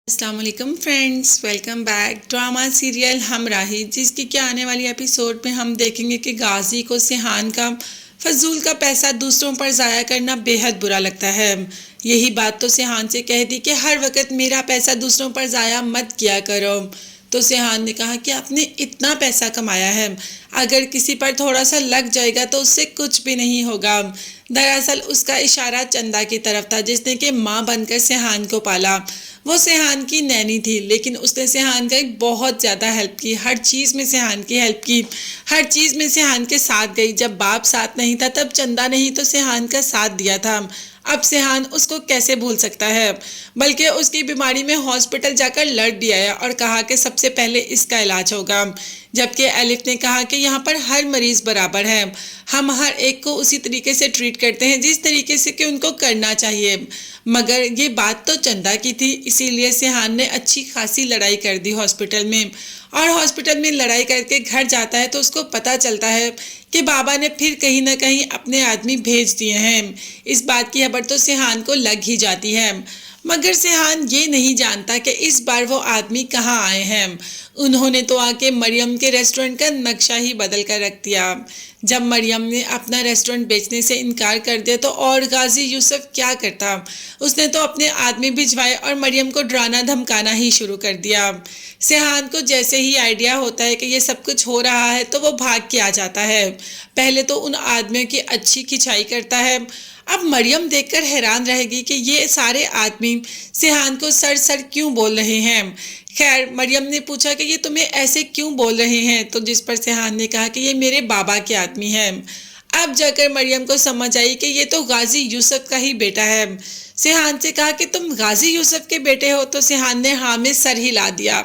السلام علیکم friends, welcome back drama serial Humraahi, جس کی کہ آنے والی ایپیسوڈ میں ہم دیکھیں گے کہ غازی کو سیحان کا فضول کا پیسہ دوسروں پر ضائع کرنا بے حد برا لگتا ہے۔ یہی بات تو سیحان سے کہہ دی کہ ہر وقت میرا پیسہ دوسروں پر ضائع مت کیا کرو۔ تو سیحان نے کہا کہ آپ نے اتنا پیسہ کمایا ہے، اگر کسی پر تھوڑا سا لگ جائے گا تو اس سے کچھ بھی نہیں ہوگا۔ دراصل اس کا اشارہ چندا کی طرف تھا، جس نے کہ ماں بن کر سیحان کو پالا۔ وہ سیحان کی نینی تھی، لیکن اس نے سیحان کا بہت زیادہ ہیلپ کی، ہر چیز میں سیحان کی ہیلپ کی، ہر چیز میں سیحان کے ساتھ گئی۔ جب باپ ساتھ نہیں تھا تب چندا نے ہی تو سیحان کا ساتھ دیا تھا۔ اب سیحان اس کو کیسے بھول سکتا ہے؟ بلکہ اس کی بیماری میں ہاسپٹل جا کر لڑ بھی آیا اور کہا کہ سب سے پہلے اس کا علاج ہوگا، جبکہ الف نے کہا کہ یہاں پر ہر مریض برابر ہے، ہم ہر ایک کو اسی طریقے سے ٹریٹ کرتے ہیں جس طریقے سے کہ ان کو کرنا چاہیے۔ مگر یہ بات تو چندا کی تھی، اسی لیے سیحان نے اچھی خاصی لڑائی کر دی ہاسپٹل میں، اور ہاسپٹل میں لڑائی کر کے گھر جاتا ہے تو اس کو پتہ چلتا ہے کہ بابا نے پھر کہیں نہ کہیں اپنے آدمی بھیج دیے ہیں۔ اس بات کی خبر تو سیحان کو لگ ہی جاتی ہے، مگر سیحان یہ نہیں جانتا کہ اس بار وہ آدمی کہاں آئے ہیں۔ انہوں نے تو آ کے مریم کے ریسٹورنٹ کا نقشہ ہی بدل کر رکھ دیا۔ جب مریم نے اپنا ریسٹورنٹ بیچنے سے انکار کر دیا تو اور غازی یوسف کیا کرتا؟ اس نے تو اپنے آدمی بھجوائے اور مریم کو ڈرانا دھمکانا ہی شروع کر دیا۔ سیحان کو جیسے ہی آئیڈیا ہوتا ہے کہ یہ سب کچھ ہو رہا ہے تو وہ بھاگ کے آ جاتا ہے۔ پہلے تو ان آدمیوں کی اچھی کھچائی کرتا ہے۔ اب مریم دیکھ کر حیران رہے گی کہ یہ سارے آدمی سیحان کو سر سر کیوں بول رہے ہیں۔ خیر، مریم نے پوچھا کہ یہ تمہیں ایسے کیوں بول رہے ہیں، تو جس پر سیحان نے کہا کہ یہ میرے بابا کے آدمی ہیں۔ اب جا کر مریم کو سمجھ آئی کہ یہ تو غازی یوسف کا ہی بیٹا ہے۔ سیحان سے کہا کہ تم غازی یوسف کے بیٹے ہو، تو سیحان نے ہاں میں سر ہلا دیا۔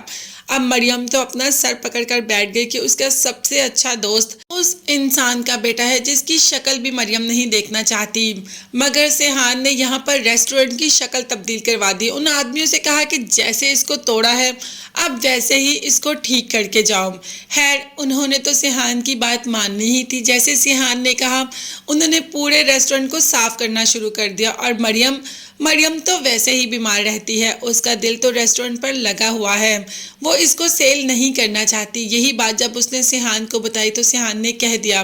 اب مریم تو اپنا سر پکڑ کر بیٹھ گئی کہ اس کا سب سے اچھا دوست اس انسان کا بیٹا ہے جس کی شکل بھی مریم نہیں دیکھنا چاہتی۔ مگر سیحان نے یہاں پر ریسٹورنٹ کی شکل تبدیل کروا دی۔ ان آدمیوں سے کہا کہ جیسے اس کو توڑا ہے اب ویسے ہی اس کو ٹھیک کر کے جاؤ۔ خیر، انہوں نے تو سیحان کی بات ماننی ہی تھی۔ جیسے سیحان نے کہا انہوں نے پورے ریسٹورنٹ کو صاف کرنا شروع کر دیا، اور مریم تو ویسے ہی بیمار رہتی ہے، اس کا دل تو ریسٹورنٹ پر لگا ہوا ہے، وہ اس کو سیل نہیں کرنا چاہتی۔ یہی بات جب اس نے سیحان کو بتائی تو سیحان نے کہہ دیا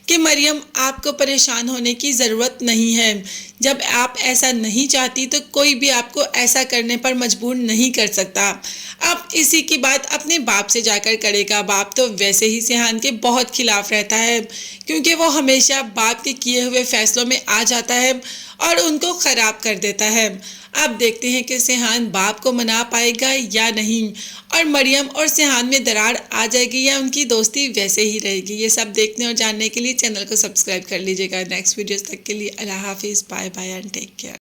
کہ مریم، آپ کو پریشان ہونے کی ضرورت نہیں ہے، جب آپ ایسا نہیں چاہتی تو کوئی بھی آپ کو ایسا کرنے پر مجبور نہیں کر سکتا۔ اب اسی کی بات اپنے باپ سے جا کر کرے گا۔ باپ تو ویسے ہی سیحان کے بہت خلاف رہتا ہے، کیونکہ وہ ہمیشہ باپ کے کیے ہوئے فیصلوں میں آ جاتا ہے اور ان کو خراب کر دیتا ہے۔ اب دیکھتے ہیں کہ سیحان باپ کو منا پائے گا یا نہیں، اور مریم اور سیحان میں درار آ جائے گی یا ان کی دوستی ویسے ہی رہے گی۔ یہ سب دیکھنے اور جاننے کے لیے چینل کو سبسکرائب کر لیجیے گا۔ نیکسٹ ویڈیوز تک کے لیے اللہ حافظ، bye bye and take care.